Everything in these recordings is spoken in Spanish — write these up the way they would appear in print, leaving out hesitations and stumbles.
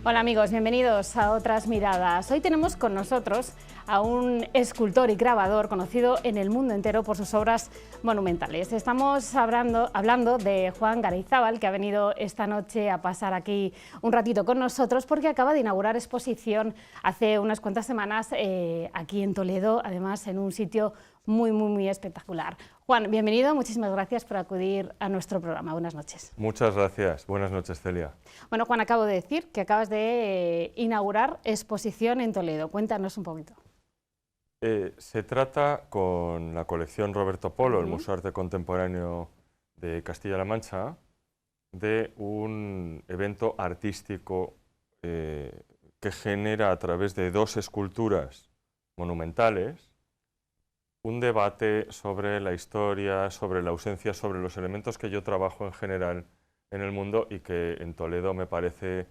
Hola amigos, bienvenidos a Otras Miradas. Hoy tenemos con nosotros a un escultor y grabador conocido en el mundo entero por sus obras monumentales. Estamos hablando de Juan Garayzábal, que ha venido esta noche a pasar aquí un ratito con nosotros porque acaba de inaugurar exposición hace unas cuantas semanas aquí en Toledo, además en un sitio muy espectacular. Juan, bienvenido, muchísimas gracias por acudir a nuestro programa. Buenas noches. Muchas gracias. Buenas noches, Celia. Bueno, Juan, acabo de decir que acabas de inaugurar exposición en Toledo. Cuéntanos un poquito. Se trata, con la colección Roberto Polo, el Museo de Arte Contemporáneo de Castilla-La Mancha, de un evento artístico que genera a través de dos esculturas monumentales un debate sobre la historia, sobre la ausencia, sobre los elementos que yo trabajo en general en el mundo y que en Toledo me parece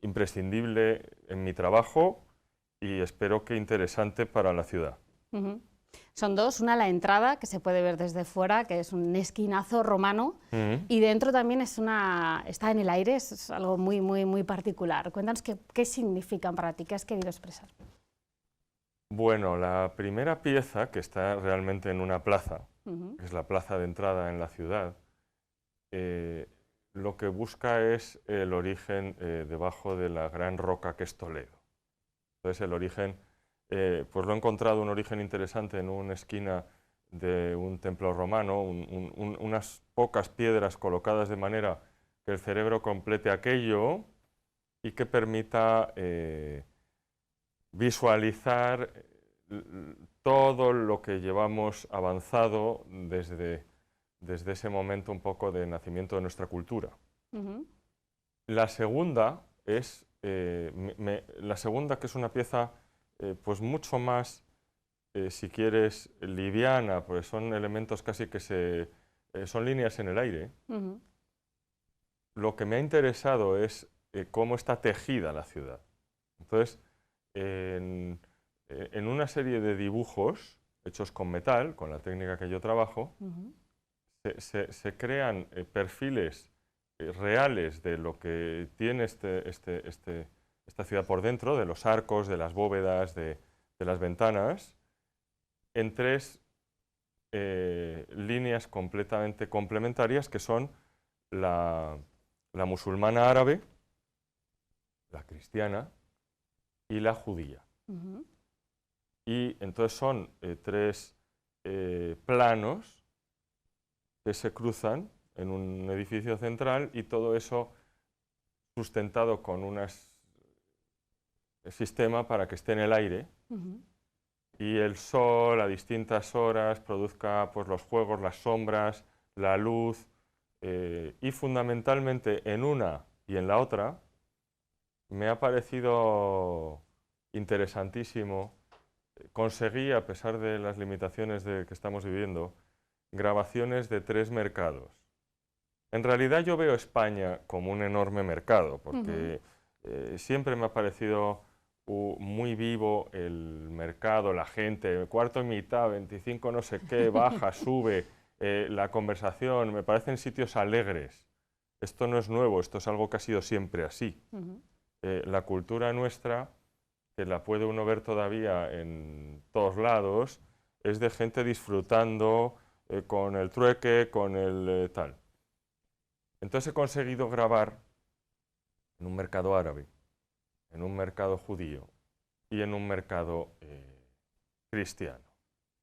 imprescindible en mi trabajo y espero que interesante para la ciudad. Son dos, una la entrada, que se puede ver desde fuera, que es un esquinazo romano, y dentro también está en el aire, es algo muy particular. Cuéntanos qué significan para ti, qué has querido expresar. Bueno, la primera pieza, que está realmente en una plaza, que es la plaza de entrada en la ciudad, lo que busca es el origen debajo de la gran roca que es Toledo. Entonces el origen, pues lo he encontrado un origen interesante en una esquina de un templo romano, unas pocas piedras colocadas de manera que el cerebro complete aquello y que permita visualizar todo lo que llevamos avanzado desde ese momento un poco de nacimiento de nuestra cultura. La segunda es la segunda, que es una pieza pues mucho más, si quieres, liviana, pues son elementos casi que son líneas en el aire. Lo que me ha interesado es cómo está tejida la ciudad. Entonces, en una serie de dibujos hechos con metal, con la técnica que yo trabajo, se crean perfiles reales de lo que tiene esta ciudad por dentro, de los arcos, de las bóvedas, de las ventanas, en tres líneas completamente complementarias que son la musulmana árabe, la cristiana y la judía. Y entonces son tres planos que se cruzan en un edificio central y todo eso sustentado con un sistema para que esté en el aire y el sol a distintas horas produzca pues, los juegos, las sombras, la luz y fundamentalmente en una y en la otra me ha parecido interesantísimo. Conseguí, a pesar de las limitaciones que estamos viviendo, grabaciones de tres mercados. En realidad yo veo España como un enorme mercado, porque siempre me ha parecido muy vivo el mercado, la gente, cuarto y mitad, 25 no sé qué, baja, sube, la conversación, me parecen sitios alegres. Esto no es nuevo, esto es algo que ha sido siempre así. La cultura nuestra, que la puede uno ver todavía en todos lados, es de gente disfrutando con el trueque, con el tal. Entonces he conseguido grabar en un mercado árabe, en un mercado judío y en un mercado cristiano.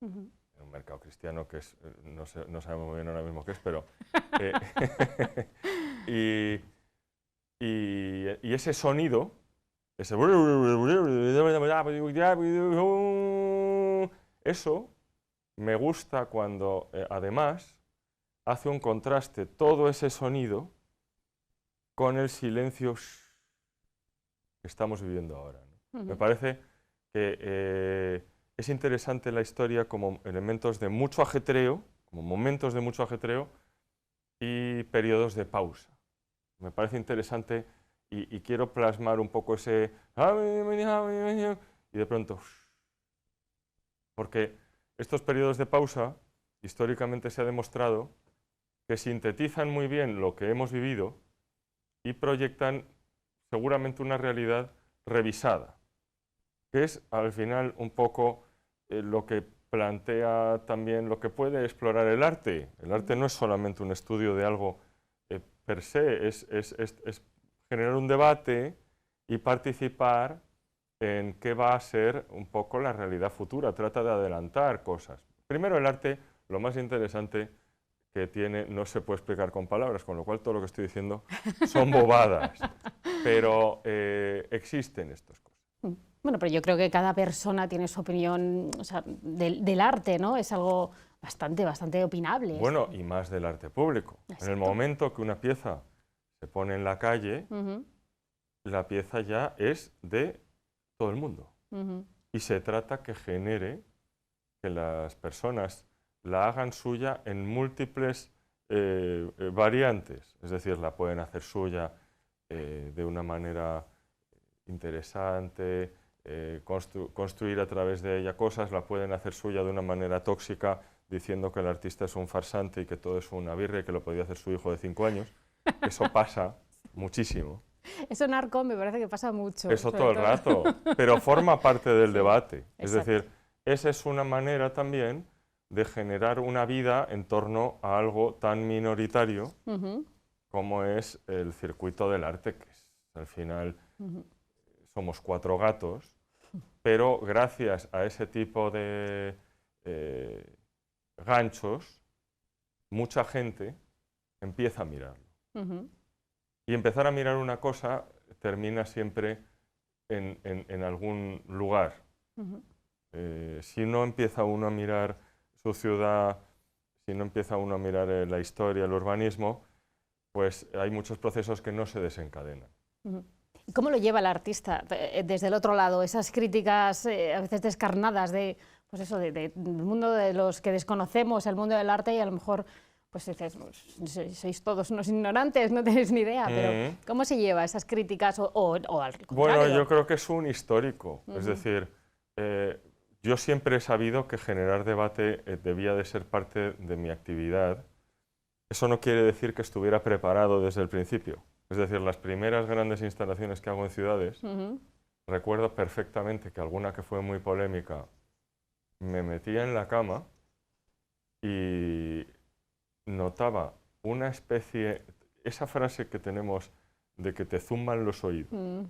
En un mercado cristiano que es, no sabemos muy bien ahora mismo qué es, pero... y ese sonido, eso me gusta cuando además hace un contraste todo ese sonido con el silencio que estamos viviendo ahora, ¿no? Me parece que es interesante la historia como elementos de mucho ajetreo, como momentos de mucho ajetreo y periodos de pausa. Me parece interesante y quiero plasmar un poco ese... y de pronto... Porque estos periodos de pausa, históricamente se ha demostrado que sintetizan muy bien lo que hemos vivido y proyectan seguramente una realidad revisada, que es al final un poco lo que plantea también lo que puede explorar el arte. El arte no es solamente un estudio de algo per se, es generar un debate y participar en qué va a ser un poco la realidad futura. Trata de adelantar cosas. Primero, el arte, lo más interesante que tiene, no se puede explicar con palabras, con lo cual todo lo que estoy diciendo son bobadas, pero existen estas cosas. Bueno, pero yo creo que cada persona tiene su opinión, o sea, del arte, ¿no? Es algo bastante opinable. Bueno, y más del arte público. Exacto. En el momento que una pieza se pone en la calle, la pieza ya es de todo el mundo. Y se trata que genere que las personas la hagan suya en múltiples variantes. Es decir, la pueden hacer suya de una manera interesante, construir a través de ella cosas, la pueden hacer suya de una manera tóxica, diciendo que el artista es un farsante y que todo es una birria y que lo podía hacer su hijo de 5 años. Eso pasa muchísimo. Eso en Arco me parece que pasa mucho. Eso todo el rato, pero forma parte del debate. Es Exacto. decir, esa es una manera también de generar una vida en torno a algo tan minoritario como es el circuito del arte, que es, al final somos 4 gatos, pero gracias a ese tipo de ganchos, mucha gente empieza a mirarlo. Y empezar a mirar una cosa termina siempre en algún lugar. Si no empieza uno a mirar su ciudad, si no empieza uno a mirar la historia, el urbanismo, pues hay muchos procesos que no se desencadenan. ¿Cómo lo lleva el artista desde el otro lado? Esas críticas a veces descarnadas de, pues eso, del mundo de los que desconocemos, el mundo del arte, y a lo mejor pues dices, sois todos unos ignorantes, no tenéis ni idea, pero ¿cómo se lleva esas críticas o al contrario? Bueno, yo creo que es un histórico, es decir, yo siempre he sabido que generar debate debía de ser parte de mi actividad. Eso no quiere decir que estuviera preparado desde el principio. Es decir, las primeras grandes instalaciones que hago en ciudades, recuerdo perfectamente que alguna que fue muy polémica, me metía en la cama y notaba una especie, esa frase que tenemos de que te zumban los oídos.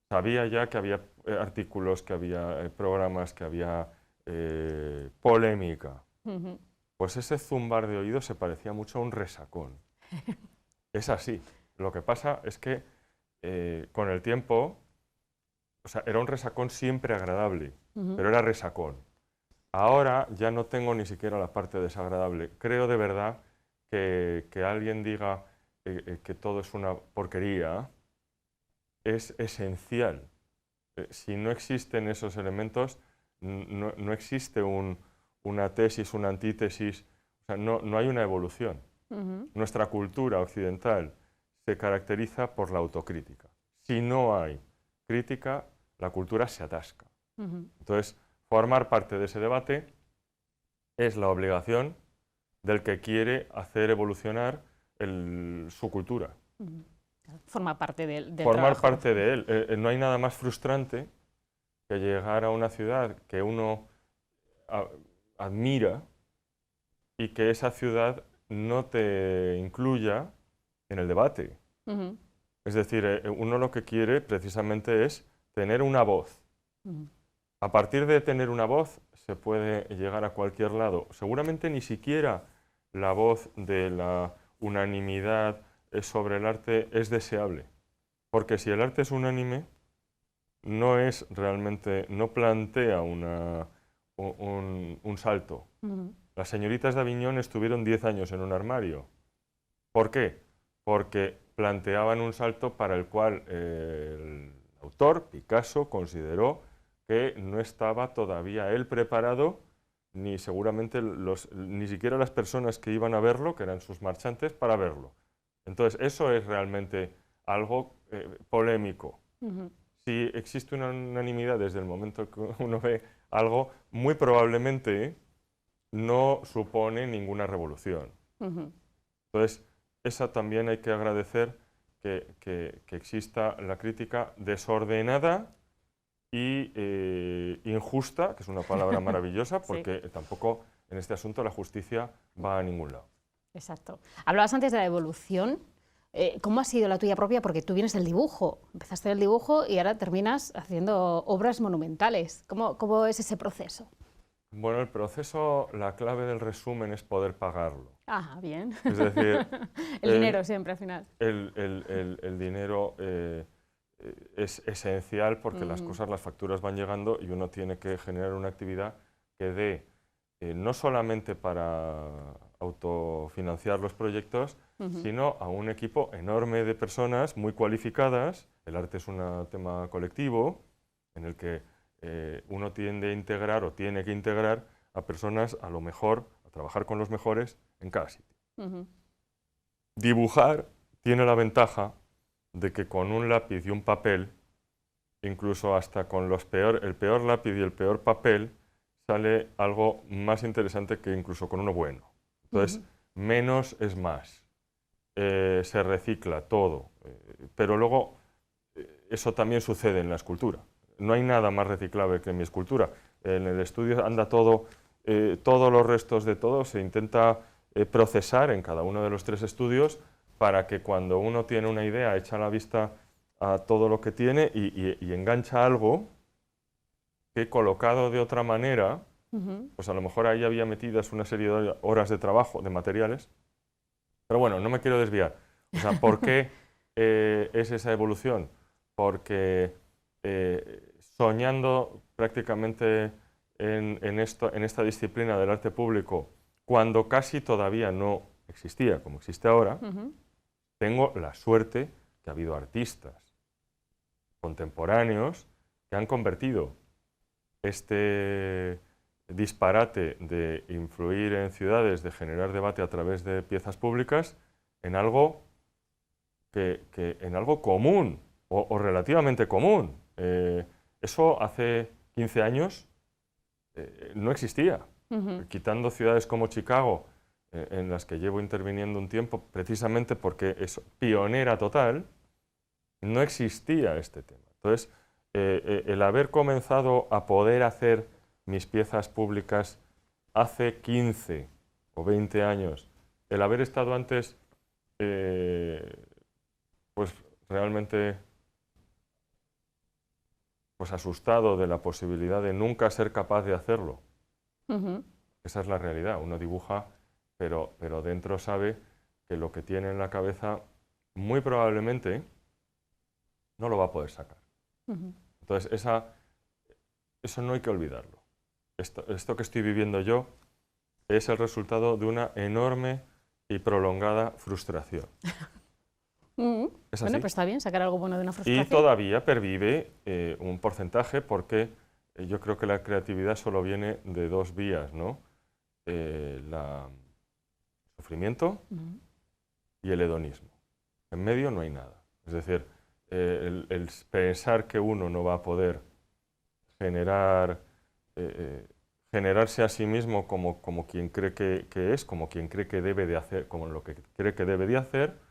Sabía ya que había artículos, que había programas, que había polémica. Pues ese zumbar de oídos se parecía mucho a un resacón. Es así. Lo que pasa es que con el tiempo, o sea, era un resacón siempre agradable, pero era resacón. Ahora ya no tengo ni siquiera la parte desagradable. Creo de verdad que alguien diga que todo es una porquería es esencial. Si no existen esos elementos, no existe una tesis, una antítesis, o sea, no hay una evolución. Nuestra cultura occidental se caracteriza por la autocrítica. Si no hay crítica, la cultura se atasca. Entonces, formar parte de ese debate es la obligación del que quiere hacer evolucionar su cultura. Forma parte del Formar trabajo. parte de él. No hay nada más frustrante que llegar a una ciudad que uno admira y que esa ciudad no te incluya en el debate. Es decir, uno lo que quiere precisamente es tener una voz. A partir de tener una voz se puede llegar a cualquier lado. Seguramente ni siquiera la voz de la unanimidad sobre el arte es deseable. Porque si el arte es unánime, no es realmente, no plantea un salto. Las señoritas de Aviñón estuvieron 10 años en un armario. ¿Por qué? Porque planteaban un salto para el cual el autor, Picasso, consideró que no estaba todavía él preparado, ni seguramente ni siquiera las personas que iban a verlo, que eran sus marchantes, para verlo. Entonces, eso es realmente algo polémico. Si existe una unanimidad desde el momento que uno ve algo, muy probablemente no supone ninguna revolución. Entonces, esa también hay que agradecer que exista la crítica desordenada y injusta, que es una palabra maravillosa, porque sí, tampoco en este asunto la justicia va a ningún lado. Exacto. Hablabas antes de la evolución. ¿Cómo ha sido la tuya propia? Porque tú vienes del dibujo, empezaste del dibujo y ahora terminas haciendo obras monumentales. ¿Cómo es ese proceso? Bueno, el proceso, la clave del resumen es poder pagarlo. Ah, bien. Es decir, el dinero siempre al final. El dinero es esencial porque las cosas, las facturas van llegando y uno tiene que generar una actividad que dé no solamente para autofinanciar los proyectos, sino a un equipo enorme de personas muy cualificadas. El arte es un tema colectivo en el que uno tiende a integrar o tiene que integrar a personas a lo mejor, a trabajar con los mejores en cada sitio. Dibujar tiene la ventaja de que con un lápiz y un papel, incluso hasta con el peor lápiz y el peor papel, sale algo más interesante que incluso con uno bueno. Entonces, menos es más. Se recicla todo. Pero luego, eso también sucede en la escultura. No hay nada más reciclable que en mi escultura. En el estudio anda todo, todos los restos de todo se intenta procesar en cada uno de los 3 estudios para que cuando uno tiene una idea, echa la vista a todo lo que tiene y engancha algo que colocado de otra manera, pues a lo mejor ahí había metidas una serie de horas de trabajo, de materiales. Pero bueno, no me quiero desviar. O sea, ¿por qué es esa evolución? Porque soñando prácticamente en esta disciplina del arte público, cuando casi todavía no existía como existe ahora, tengo la suerte que ha habido artistas contemporáneos que han convertido este disparate de influir en ciudades, de generar debate a través de piezas públicas, en algo, en algo común o relativamente común. Eso hace 15 años no existía. Quitando ciudades como Chicago, en las que llevo interviniendo un tiempo, precisamente porque es pionera total, no existía este tema. Entonces, el haber comenzado a poder hacer mis piezas públicas hace 15 o 20 años, el haber estado antes, pues realmente pues asustado de la posibilidad de nunca ser capaz de hacerlo. Esa es la realidad. Uno dibuja, pero dentro sabe que lo que tiene en la cabeza muy probablemente no lo va a poder sacar. Entonces, eso no hay que olvidarlo. Esto que estoy viviendo yo es el resultado de una enorme y prolongada frustración. ¿Es así? Bueno, pues está bien sacar algo bueno de una frustración. Y todavía pervive un porcentaje porque yo creo que la creatividad solo viene de 2 vías, ¿no? El sufrimiento y el hedonismo. En medio no hay nada. Es decir, el pensar que uno no va a poder generarse a sí mismo como quien cree que es, como quien cree que debe de hacer, como lo que cree que debe de hacer,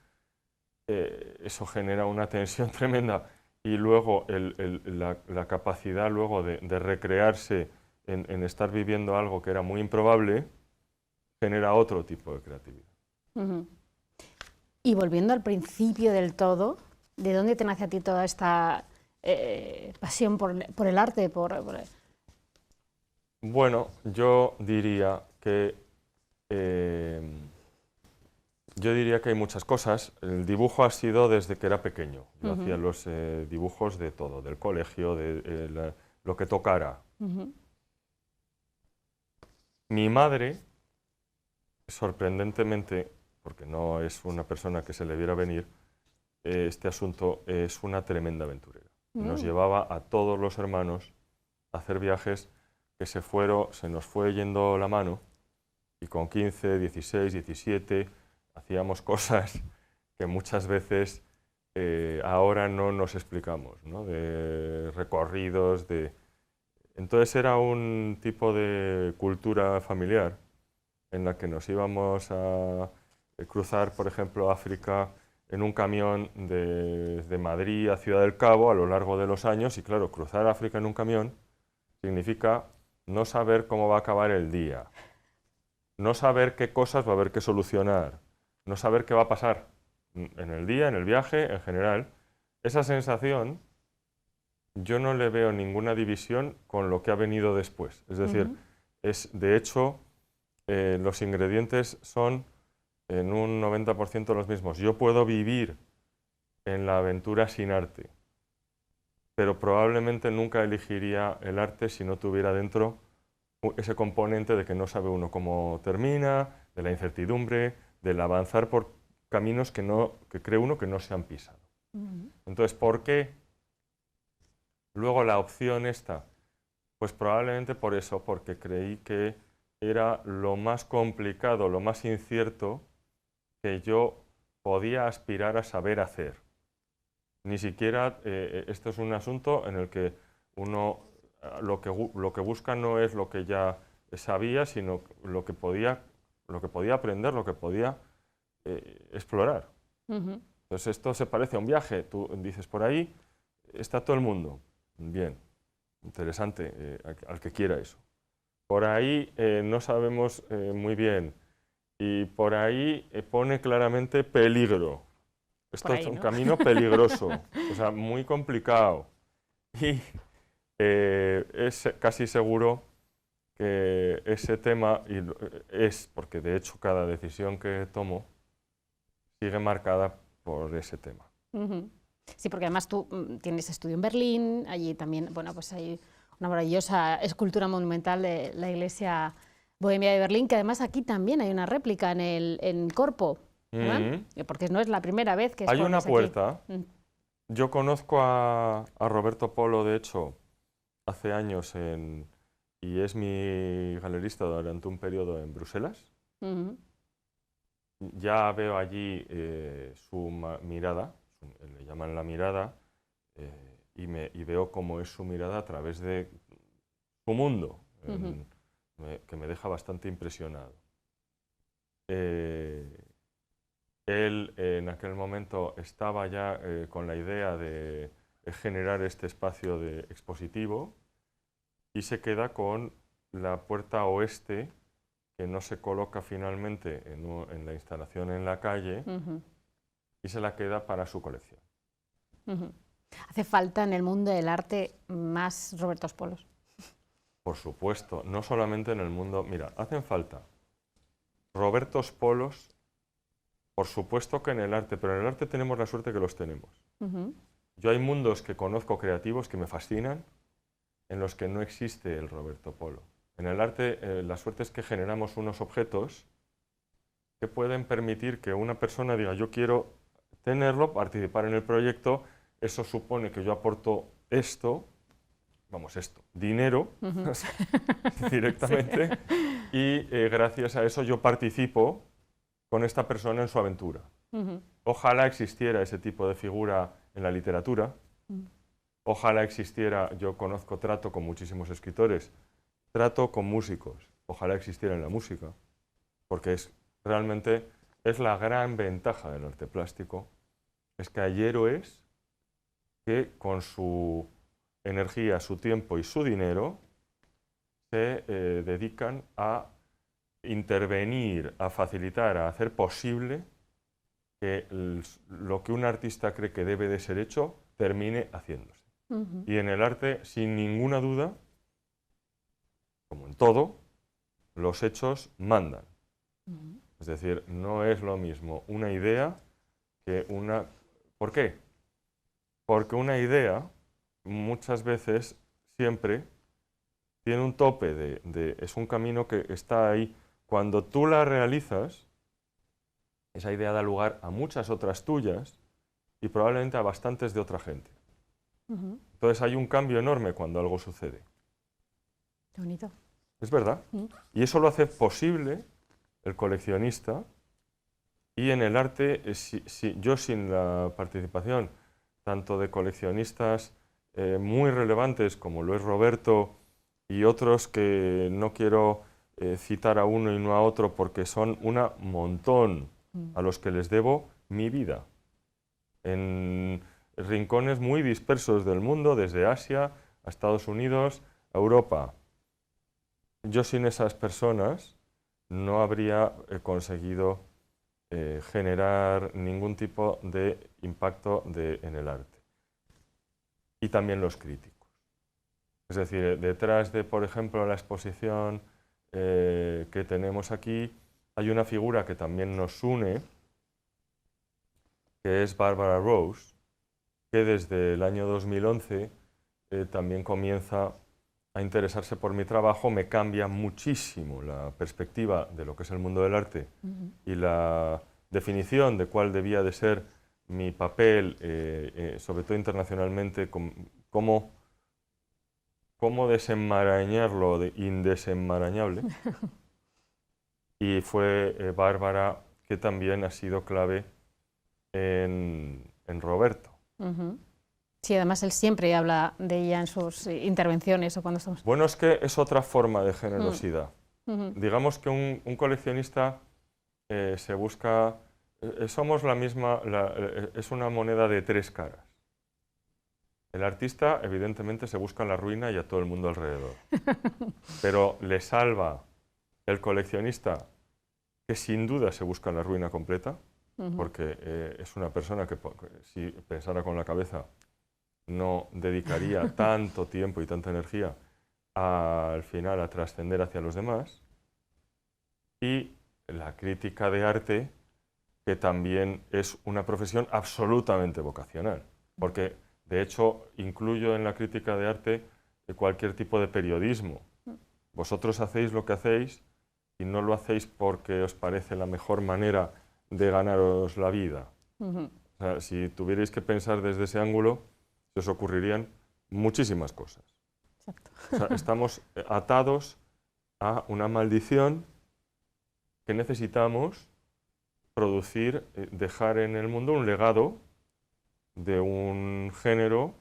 eso genera una tensión tremenda. Y luego la capacidad luego de recrearse en estar viviendo algo que era muy improbable, genera otro tipo de creatividad. Y volviendo al principio del todo, ¿de dónde te nace a ti toda esta pasión por el arte? Bueno, yo diría que hay muchas cosas. El dibujo ha sido desde que era pequeño. Yo hacía los dibujos de todo, del colegio, de lo que tocara. Mi madre, sorprendentemente, porque no es una persona que se le viera venir, este asunto es una tremenda aventurera. Nos llevaba a todos los hermanos a hacer viajes que se nos fue yendo la mano, y con 15, 16, 17 hacíamos cosas que muchas veces ahora no nos explicamos, ¿no? De recorridos, Entonces era un tipo de cultura familiar en la que nos íbamos a cruzar, por ejemplo, África en un camión desde Madrid a Ciudad del Cabo a lo largo de los años y claro, cruzar África en un camión significa no saber cómo va a acabar el día, no saber qué cosas va a haber que solucionar, no saber qué va a pasar en el día, en el viaje, en general. Esa sensación yo no le veo ninguna división con lo que ha venido después. Es decir, de hecho, los ingredientes son en un 90% los mismos. Yo puedo vivir en la aventura sin arte, pero probablemente nunca elegiría el arte si no tuviera dentro ese componente de que no sabe uno cómo termina, de la incertidumbre, del avanzar por caminos que cree uno que no se han pisado. Entonces, ¿por qué luego la opción esta? Pues probablemente por eso, porque creí que era lo más complicado, lo más incierto que yo podía aspirar a saber hacer. Ni siquiera esto es un asunto en el que uno lo que busca no es lo que ya sabía, sino lo que podía aprender, lo que podía explorar. Entonces esto se parece a un viaje. Tú dices, por ahí está todo el mundo. Bien, interesante, al que quiera eso. Por ahí no sabemos muy bien. Y por ahí pone claramente peligro. Esto ahí, es un ¿no? camino peligroso, o sea, muy complicado. Y es casi seguro que ese tema es, porque de hecho cada decisión que tomo sigue marcada por ese tema. Sí, porque además tú tienes estudio en Berlín, allí también, bueno, pues hay una maravillosa escultura monumental de la iglesia Bohemia de Berlín, que además aquí también hay una réplica en Corpo, ¿verdad? Porque no es la primera vez que Hay una expones puerta. aquí. Yo conozco a Roberto Polo, de hecho, hace años, y es mi galerista durante un periodo en Bruselas. Ya veo allí su mirada, le llaman la mirada, y veo cómo es su mirada a través de su mundo, que me deja bastante impresionado. Él en aquel momento estaba ya con la idea de generar este espacio expositivo y se queda con la puerta oeste, que no se coloca finalmente en la instalación en la calle, y se la queda para su colección. ¿Hace falta en el mundo del arte más Robertos Polos? Por supuesto, no solamente en el mundo. Mira, hacen falta Robertos Polos, por supuesto que en el arte, pero en el arte tenemos la suerte que los tenemos. Yo hay mundos que conozco creativos que me fascinan, en los que no existe el Roberto Polo. En el arte la suerte es que generamos unos objetos que pueden permitir que una persona diga yo quiero tenerlo, participar en el proyecto, eso supone que yo aporto esto, dinero directamente, y gracias a eso yo participo con esta persona en su aventura. Ojalá existiera ese tipo de figura en la literatura, ojalá existiera, yo trato con muchísimos escritores, trato con músicos, ojalá existiera en la música, porque realmente es la gran ventaja del arte plástico, es que hay héroes que con su energía, su tiempo y su dinero se dedican a intervenir, a facilitar, a hacer posible que lo que un artista cree que debe de ser hecho termine haciéndose. Y en el arte, sin ninguna duda, como en todo, los hechos mandan. Es decir, no es lo mismo una idea que una... ¿Por qué? Porque una idea muchas veces, siempre, tiene un tope es un camino que está ahí. Cuando tú la realizas, esa idea da lugar a muchas otras tuyas y probablemente a bastantes de otra gente. Entonces hay un cambio enorme cuando algo sucede. Qué bonito. Es verdad. Y eso lo hace posible el coleccionista, y en el arte, yo sin la participación tanto de coleccionistas muy relevantes como lo es Roberto y otros que no quiero citar a uno y no a otro porque son un montón a los que les debo mi vida. en rincones muy dispersos del mundo, desde Asia a Estados Unidos, a Europa. Yo sin esas personas no habría conseguido generar ningún tipo de impacto en el arte. Y también los críticos. Es decir, detrás de, por ejemplo, la exposición que tenemos aquí, hay una figura que también nos une, que es Barbara Rose, que desde el año 2011 también comienza a interesarse por mi trabajo, me cambia muchísimo la perspectiva de lo que es el mundo del arte y la definición de cuál debía de ser mi papel, sobre todo internacionalmente, cómo desenmarañarlo de indesenmarañable. Y fue Bárbara que también ha sido clave en Roberto. Sí, además él siempre habla de ella en sus intervenciones o cuando estamos... Bueno, es que es otra forma de generosidad. Digamos que un coleccionista se busca... somos la misma... es una moneda de tres caras. El artista, evidentemente, se busca la ruina y a todo el mundo alrededor. Pero le salva el coleccionista, que sin duda se busca la ruina completa, porque es una persona que si pensara con la cabeza no dedicaría tanto tiempo y tanta energía al final a trascender hacia los demás. Y la crítica de arte, que también es una profesión absolutamente vocacional, porque de hecho incluyo en la crítica de arte cualquier tipo de periodismo. Vosotros hacéis lo que hacéis y no lo hacéis porque os parece la mejor manera de ganaros la vida. O sea, si tuvierais que pensar desde ese ángulo, se os ocurrirían muchísimas cosas. Exacto. O sea, estamos atados a una maldición que necesitamos producir, dejar en el mundo un legado de un género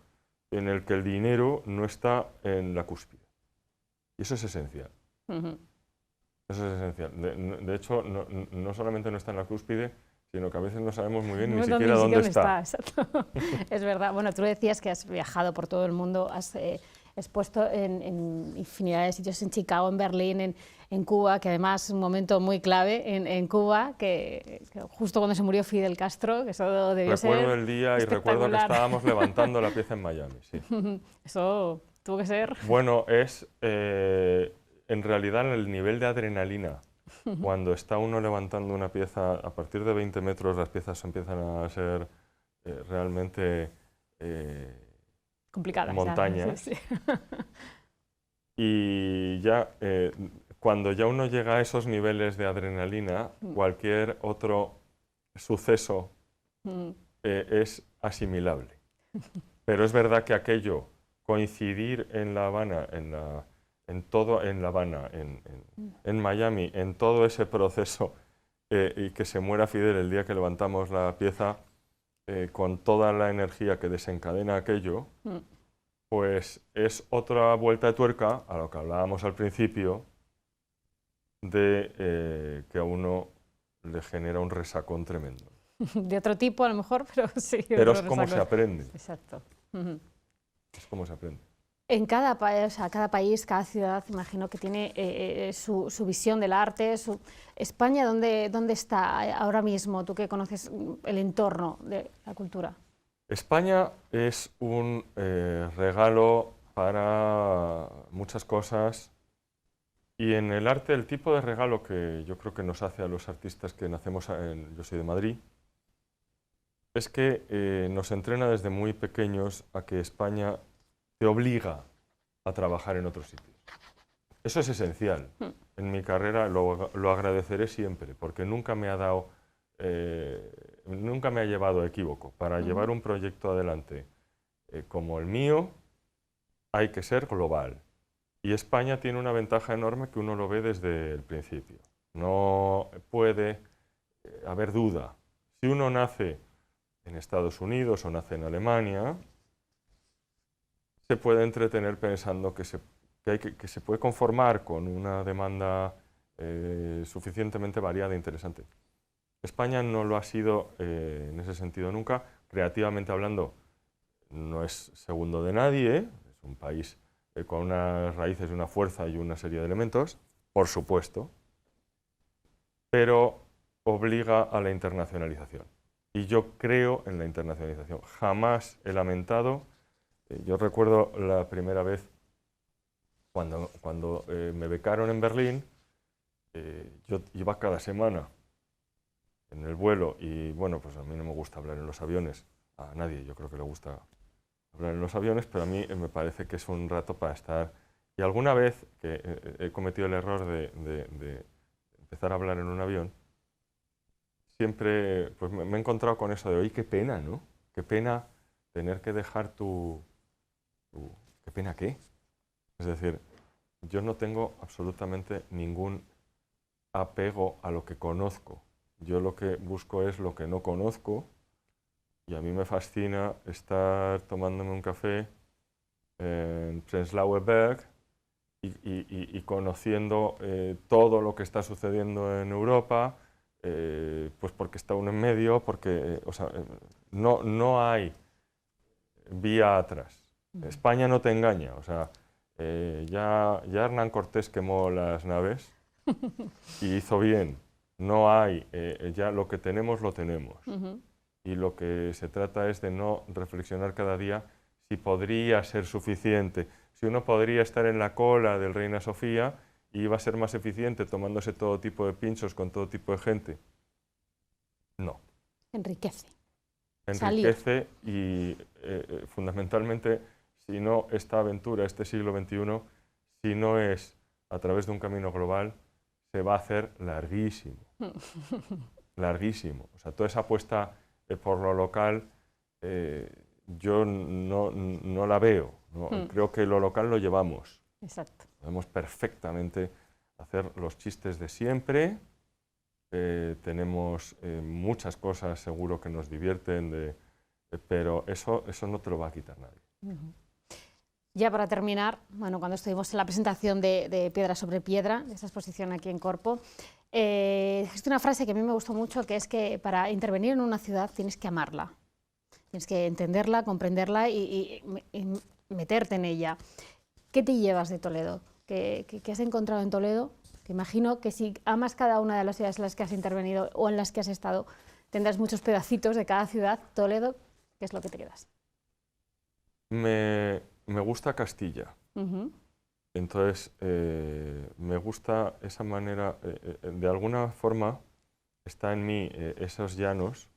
en el que el dinero no está en la cúspide. Y eso es esencial. Eso es esencial. De hecho, no solamente no está en la cúspide, sino que a veces no sabemos muy bien ni siquiera dónde está. Exacto. Es verdad. Bueno, tú decías que has viajado por todo el mundo, has expuesto en infinidad de sitios, en Chicago, en Berlín, en Cuba, que además es un momento muy clave en Cuba, que justo cuando se murió Fidel Castro, que eso debió ser Recuerdo el día y recuerdo que estábamos levantando la pieza en Miami. Sí. Eso tuvo que ser... Bueno, es en realidad el nivel de adrenalina. Cuando está uno levantando una pieza, a partir de 20 metros las piezas empiezan a ser realmente complicadas, montañas. Sí. Y ya cuando ya uno llega a esos niveles de adrenalina, cualquier otro suceso es asimilable. Pero es verdad que aquello, coincidir en La Habana, en Miami, en todo ese proceso, y que se muera Fidel el día que levantamos la pieza, con toda la energía que desencadena aquello, pues es otra vuelta de tuerca a lo que hablábamos al principio, de que a uno le genera un resacón tremendo. De otro tipo a lo mejor, pero sí. Pero es como se aprende. Exacto. Es como se aprende. En cada país, cada ciudad, imagino que tiene su visión del arte. España, ¿dónde está ahora mismo? Tú que conoces el entorno de la cultura. España es un regalo para muchas cosas, y en el arte el tipo de regalo que yo creo que nos hace a los artistas que nacemos, yo soy de Madrid, es que nos entrena desde muy pequeños a que España te obliga a trabajar en otros sitios. Eso es esencial. En mi carrera lo agradeceré siempre, porque nunca me ha dado, nunca me ha llevado a equívoco. Para llevar un proyecto adelante como el mío, hay que ser global. Y España tiene una ventaja enorme que uno lo ve desde el principio. No puede haber duda. Si uno nace en Estados Unidos o nace en Alemania, se puede entretener pensando que se puede conformar con una demanda suficientemente variada e interesante. España no lo ha sido en ese sentido nunca, creativamente hablando, no es segundo de nadie, es un país con unas raíces, una fuerza y una serie de elementos, por supuesto, pero obliga a la internacionalización. Y yo creo en la internacionalización. Jamás he lamentado, yo recuerdo la primera vez cuando me becaron en Berlín, yo iba cada semana en el vuelo y bueno, pues a mí no me gusta hablar en los aviones, a nadie yo creo que le gusta hablar en los aviones, pero a mí me parece que es un rato para estar. Y alguna vez que he cometido el error de empezar a hablar en un avión, siempre pues me he encontrado con eso de, oye, qué pena, ¿no? Qué pena tener que dejar ¿Qué pena qué? Es decir, yo no tengo absolutamente ningún apego a lo que conozco. Yo lo que busco es lo que no conozco y a mí me fascina estar tomándome un café en Prenzlauer Berg y conociendo todo lo que está sucediendo en Europa, pues porque está uno en medio, porque o sea, no hay vía atrás. España no te engaña, o sea, ya Hernán Cortés quemó las naves y hizo bien. No hay, ya lo que tenemos lo tenemos. Y lo que se trata es de no reflexionar cada día si podría ser suficiente, si uno podría estar en la cola del Reina Sofía y iba a ser más eficiente tomándose todo tipo de pinchos con todo tipo de gente. No. Enriquece. Enriquece y fundamentalmente, si no esta aventura, este siglo XXI, si no es a través de un camino global, se va a hacer larguísimo. Larguísimo. O sea, toda esa apuesta por lo local, yo no la veo. ¿No? Creo que lo local lo llevamos. Exacto. Podemos perfectamente hacer los chistes de siempre. Tenemos muchas cosas seguro que nos divierten, pero eso no te lo va a quitar nadie. Ya para terminar, bueno, cuando estuvimos en la presentación de Piedra sobre Piedra, de esa exposición aquí en Corpo, dijiste una frase que a mí me gustó mucho, que es que para intervenir en una ciudad tienes que amarla, tienes que entenderla, comprenderla y meterte en ella. ¿Qué te llevas de Toledo? ¿Qué has encontrado en Toledo? Que imagino que si amas cada una de las ciudades en las que has intervenido o en las que has estado, tendrás muchos pedacitos de cada ciudad. Toledo, ¿qué es lo que te quedas? Me gusta Castilla. Entonces, me gusta esa manera, de alguna forma está en mí esos llanos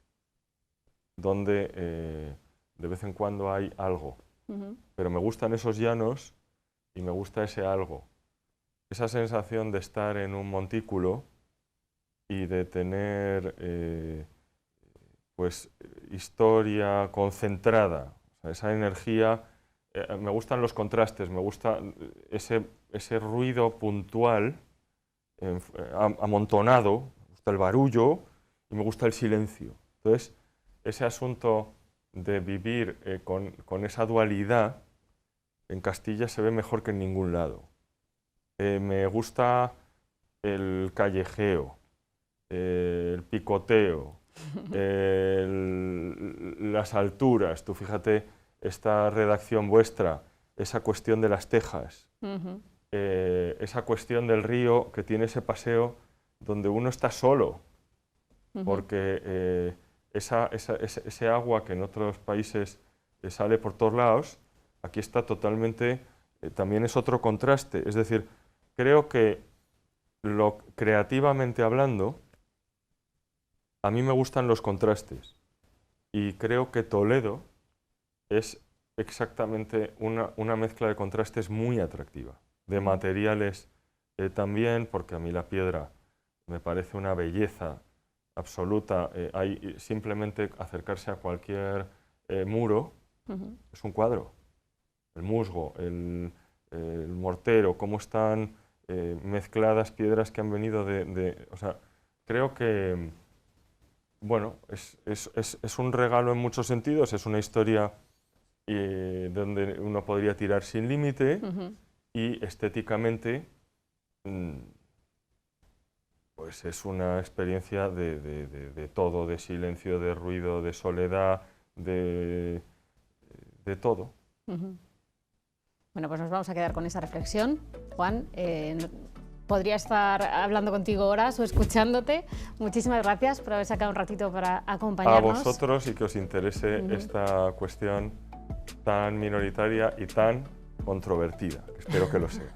donde de vez en cuando hay algo. Pero me gustan esos llanos y me gusta ese algo. Esa sensación de estar en un montículo y de tener pues, historia concentrada, o sea, esa energía. Me gustan los contrastes, me gusta ese ruido puntual, amontonado, me gusta el barullo y me gusta el silencio. Entonces, ese asunto de vivir con esa dualidad en Castilla se ve mejor que en ningún lado. Me gusta el callejeo, el picoteo, las alturas. Tú fíjate esta redacción vuestra, esa cuestión de las tejas, esa cuestión del río que tiene ese paseo donde uno está solo, porque ese agua que en otros países sale por todos lados, aquí está totalmente, también es otro contraste. Es decir, creo que creativamente hablando, a mí me gustan los contrastes y creo que Toledo es exactamente una mezcla de contrastes muy atractiva, de materiales también, porque a mí la piedra me parece una belleza absoluta. Hay simplemente acercarse a cualquier muro, es un cuadro. El musgo, el mortero, cómo están mezcladas piedras que han venido o sea, creo que, bueno, es un regalo en muchos sentidos, es una historia donde uno podría tirar sin límite y estéticamente pues es una experiencia de todo, de silencio, de ruido, de soledad, de todo. Bueno, pues nos vamos a quedar con esa reflexión. Juan, podría estar hablando contigo horas o escuchándote. Muchísimas gracias por haber sacado un ratito para acompañarnos. A vosotros, y que os interese esta cuestión tan minoritaria y tan controvertida, que espero que lo sea.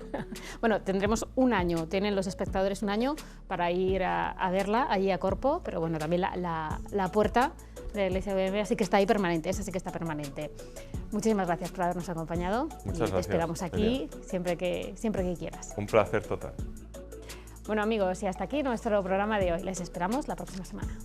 Bueno, tendremos un año, tienen los espectadores un año para ir a verla allí a Corpo, pero bueno, también la puerta de la ICBM así que está ahí permanente, esa sí que está permanente. Muchísimas gracias por habernos acompañado. Muchas y gracias. Te esperamos aquí siempre que quieras. Un placer total. Bueno amigos, y hasta aquí nuestro programa de hoy. Les esperamos la próxima semana.